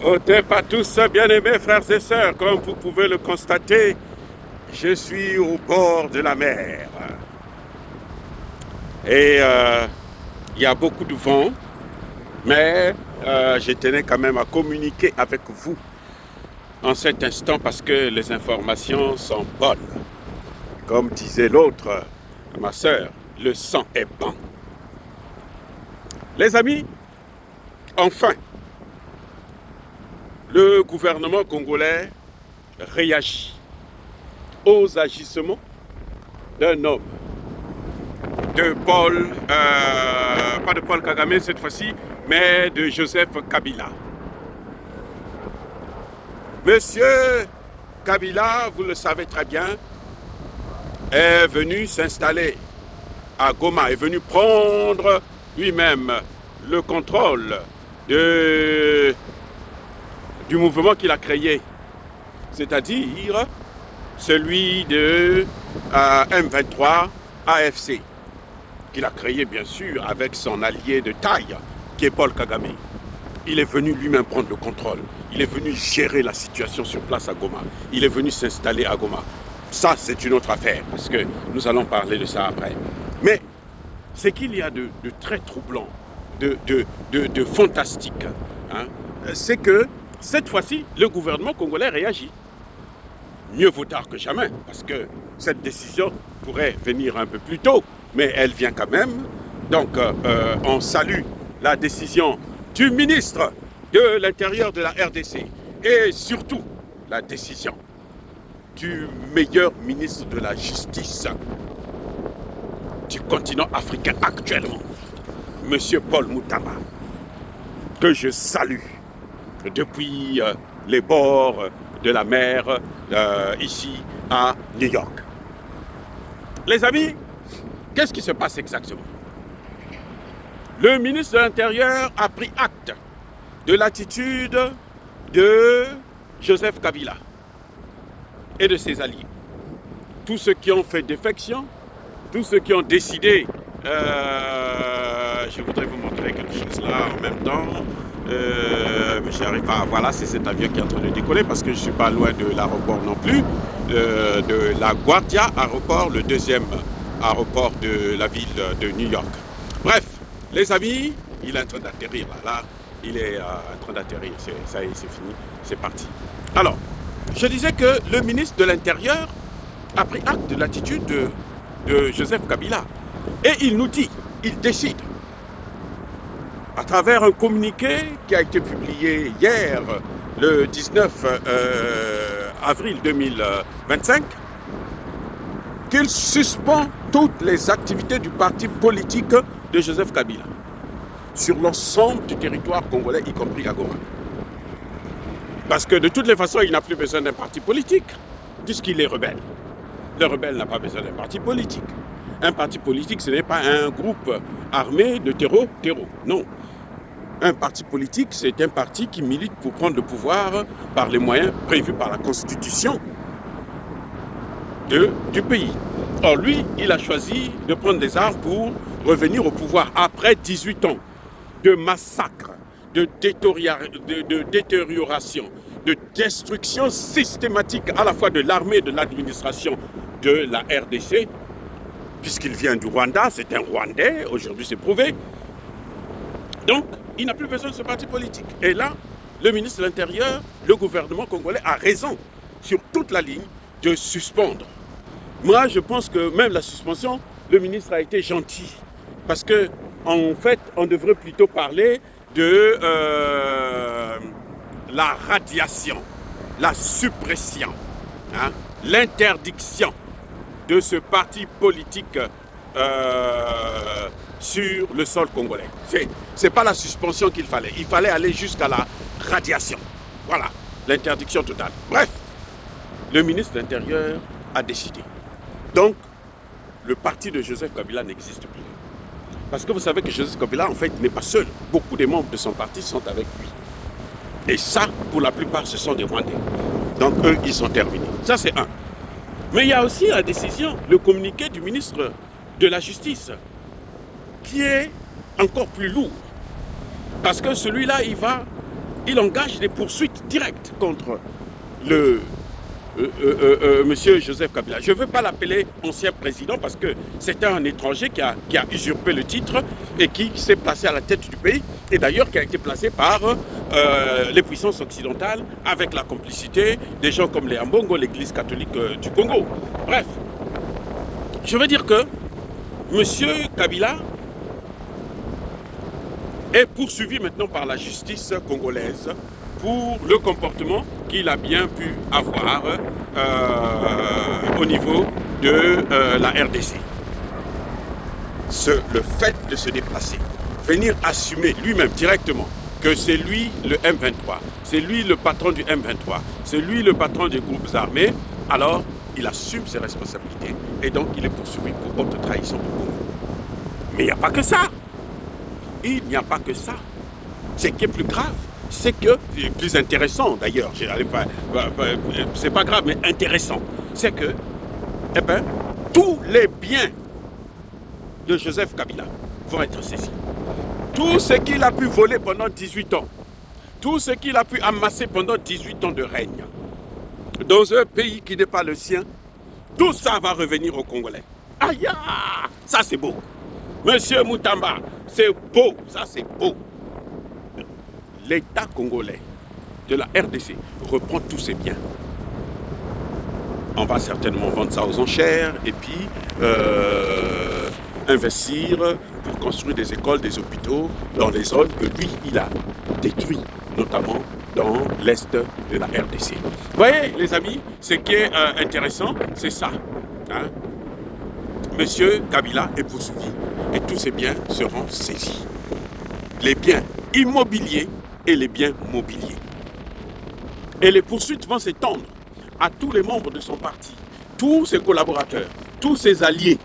Otep à tous, bien-aimés frères et sœurs, comme vous pouvez le constater, je suis au bord de la mer. Et il y a beaucoup de vent, mais je tenais quand même à communiquer avec vous en cet instant parce que les informations sont bonnes. Comme disait l'autre, ma sœur, le sang est bon. Les amis, enfin, le gouvernement congolais réagit aux agissements d'un homme, de Paul, pas de Paul Kagame cette fois-ci, mais de Joseph Kabila. Monsieur Kabila, vous le savez très bien, est venu s'installer à Goma, est venu prendre lui-même le contrôle du mouvement qu'il a créé, c'est-à-dire celui de M23 AFC, qu'il a créé bien sûr avec son allié de taille, qui est Paul Kagame. Il est venu lui-même prendre le contrôle. Il est venu gérer la situation sur place à Goma. Il est venu s'installer à Goma. Ça, c'est une autre affaire, parce que nous allons parler de ça après. Mais ce qu'il y a de très troublant, de fantastique, hein, c'est que cette fois-ci, le gouvernement congolais réagit. Mieux vaut tard que jamais, parce que cette décision pourrait venir un peu plus tôt, mais elle vient quand même. Donc, on salue la décision du ministre de l'Intérieur de la RDC et surtout la décision du meilleur ministre de la Justice du continent africain actuellement, M. Paul Mutamba, que je salue depuis les bords de la mer ici à New York. Les amis, qu'est-ce qui se passe exactement? Le ministre de l'Intérieur a pris acte de l'attitude de Joseph Kabila et de ses alliés. Tous ceux qui ont fait défection, tous ceux qui ont décidé, je voudrais vous montrer quelque chose là en même temps, mais je n'arrive pas, voilà, c'est cet avion qui est en train de décoller parce que je ne suis pas loin de l'aéroport non plus, de la Guardia aéroport, le deuxième aéroport de la ville de New York. Bref, les amis, il est en train d'atterrir là, il est en train d'atterrir, ça y est, c'est fini, c'est parti. Alors, je disais que le ministre de l'Intérieur a pris acte de l'attitude de Joseph Kabila et il nous dit, il décide, à travers un communiqué qui a été publié hier, le 19 avril 2025, qu'il suspend toutes les activités du parti politique de Joseph Kabila sur l'ensemble du territoire congolais, y compris à Goma. Parce que de toutes les façons, il n'a plus besoin d'un parti politique, puisqu'il est rebelle. Le rebelle n'a pas besoin d'un parti politique. Un parti politique, ce n'est pas un groupe armé de terreau, non. Un parti politique, c'est un parti qui milite pour prendre le pouvoir par les moyens prévus par la Constitution du pays. Or, lui, il a choisi de prendre des armes pour revenir au pouvoir après 18 ans de massacre, de détérioration, de destruction systématique à la fois de l'armée et de l'administration de la RDC, puisqu'il vient du Rwanda, c'est un Rwandais, aujourd'hui c'est prouvé. Donc, il n'a plus besoin de ce parti politique. Et là, le ministre de l'Intérieur, le gouvernement congolais a raison sur toute la ligne de suspendre. Moi, je pense que même la suspension, le ministre a été gentil. Parce que, en fait, on devrait plutôt parler de la radiation, la suppression, hein, l'interdiction de ce parti politique sur le sol congolais. C'est pas la suspension qu'il fallait. Il fallait aller jusqu'à la radiation. Voilà, l'interdiction totale. Bref, le ministre de l'Intérieur a décidé. Donc, le parti de Joseph Kabila n'existe plus. Parce que vous savez que Joseph Kabila, en fait, n'est pas seul. Beaucoup des membres de son parti sont avec lui. Et ça, pour la plupart, ce sont des Rwandais. Donc, eux, ils sont terminés. Ça, c'est un. Mais il y a aussi la décision, le communiqué du ministre de la Justice, qui est encore plus lourd. Parce que celui-là, il va il engage des poursuites directes contre le Monsieur Joseph Kabila. Je ne veux pas l'appeler ancien président parce que c'était un étranger qui a usurpé le titre et qui s'est placé à la tête du pays, et d'ailleurs qui a été placé par les puissances occidentales avec la complicité des gens comme les Ambongo, l'église catholique du Congo. Bref, je veux dire que Monsieur Kabila est poursuivi maintenant par la justice congolaise pour le comportement qu'il a bien pu avoir au niveau de la RDC. Le fait de se déplacer, venir assumer lui-même directement que c'est lui le M23, c'est lui le patron du M23, c'est lui le patron des groupes armés, alors il assume ses responsabilités et donc il est poursuivi pour haute trahison du Congo. Mais il n'y a pas que ça. Il n'y a pas que ça. Ce qui est plus grave, c'est que, plus intéressant d'ailleurs, c'est pas grave, mais intéressant, c'est que, tous les biens de Joseph Kabila vont être saisis. Tout ce qu'il a pu voler pendant 18 ans, tout ce qu'il a pu amasser pendant 18 ans de règne, dans un pays qui n'est pas le sien, tout ça va revenir aux Congolais. Aïe, ça c'est beau. Monsieur Moutamba, c'est beau, ça c'est beau. L'État congolais de la RDC reprend tous ses biens. On va certainement vendre ça aux enchères et puis investir pour construire des écoles, des hôpitaux dans les zones que lui, il a détruites, notamment dans l'Est de la RDC. Vous voyez, les amis, ce qui est intéressant, c'est ça. Hein? Monsieur Kabila est poursuivi et tous ses biens seront saisis. Les biens immobiliers et les biens mobiliers. Et les poursuites vont s'étendre à tous les membres de son parti, tous ses collaborateurs, tous ses alliés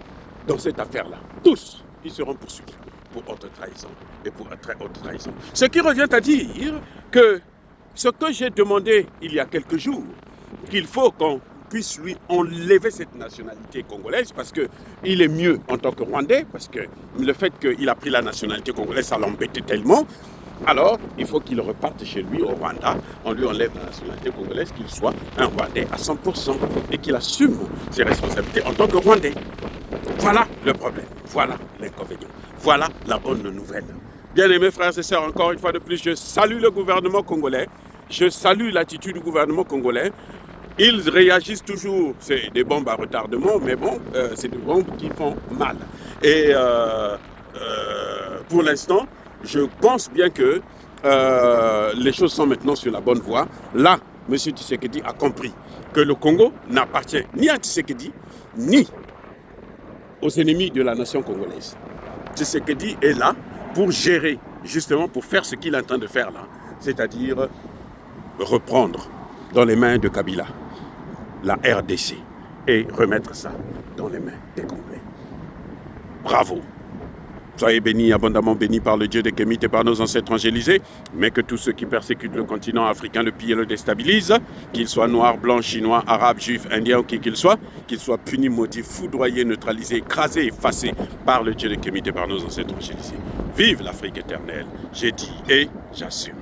dans cette affaire-là. Tous, ils seront poursuivis pour haute trahison et pour très haute trahison. Ce qui revient à dire que ce que j'ai demandé il y a quelques jours, qu'il faut qu'on puisse lui enlever cette nationalité congolaise parce qu'il est mieux en tant que Rwandais, parce que le fait qu'il a pris la nationalité congolaise, ça l'embêtait tellement. Alors, il faut qu'il reparte chez lui au Rwanda, on lui enlève la nationalité congolaise, qu'il soit un Rwandais à 100% et qu'il assume ses responsabilités en tant que Rwandais. Voilà le problème, voilà l'inconvénient, voilà la bonne nouvelle. Bien-aimés frères et sœurs, encore une fois de plus, je salue le gouvernement congolais, je salue l'attitude du gouvernement congolais. Ils réagissent toujours, c'est des bombes à retardement, mais bon, c'est des bombes qui font mal. Et pour l'instant, je pense bien que les choses sont maintenant sur la bonne voie. Là, M. Tshisekedi a compris que le Congo n'appartient ni à Tshisekedi, ni aux ennemis de la nation congolaise. Tshisekedi est là pour gérer, justement pour faire ce qu'il est en train de faire là, c'est-à-dire reprendre dans les mains de Kabila la RDC et remettre ça dans les mains des Congolais. Bravo! Soyez bénis, abondamment bénis par le Dieu des Kémites et par nos ancêtres angélisés, mais que tous ceux qui persécutent le continent africain, le pillent et le déstabilisent, qu'ils soient noirs, blancs, chinois, arabes, juifs, indiens ou qui qu'ils soient punis, maudits, foudroyés, neutralisés, écrasés, effacés par le Dieu des Kémites et par nos ancêtres angélisés. Vive l'Afrique éternelle, j'ai dit et j'assume.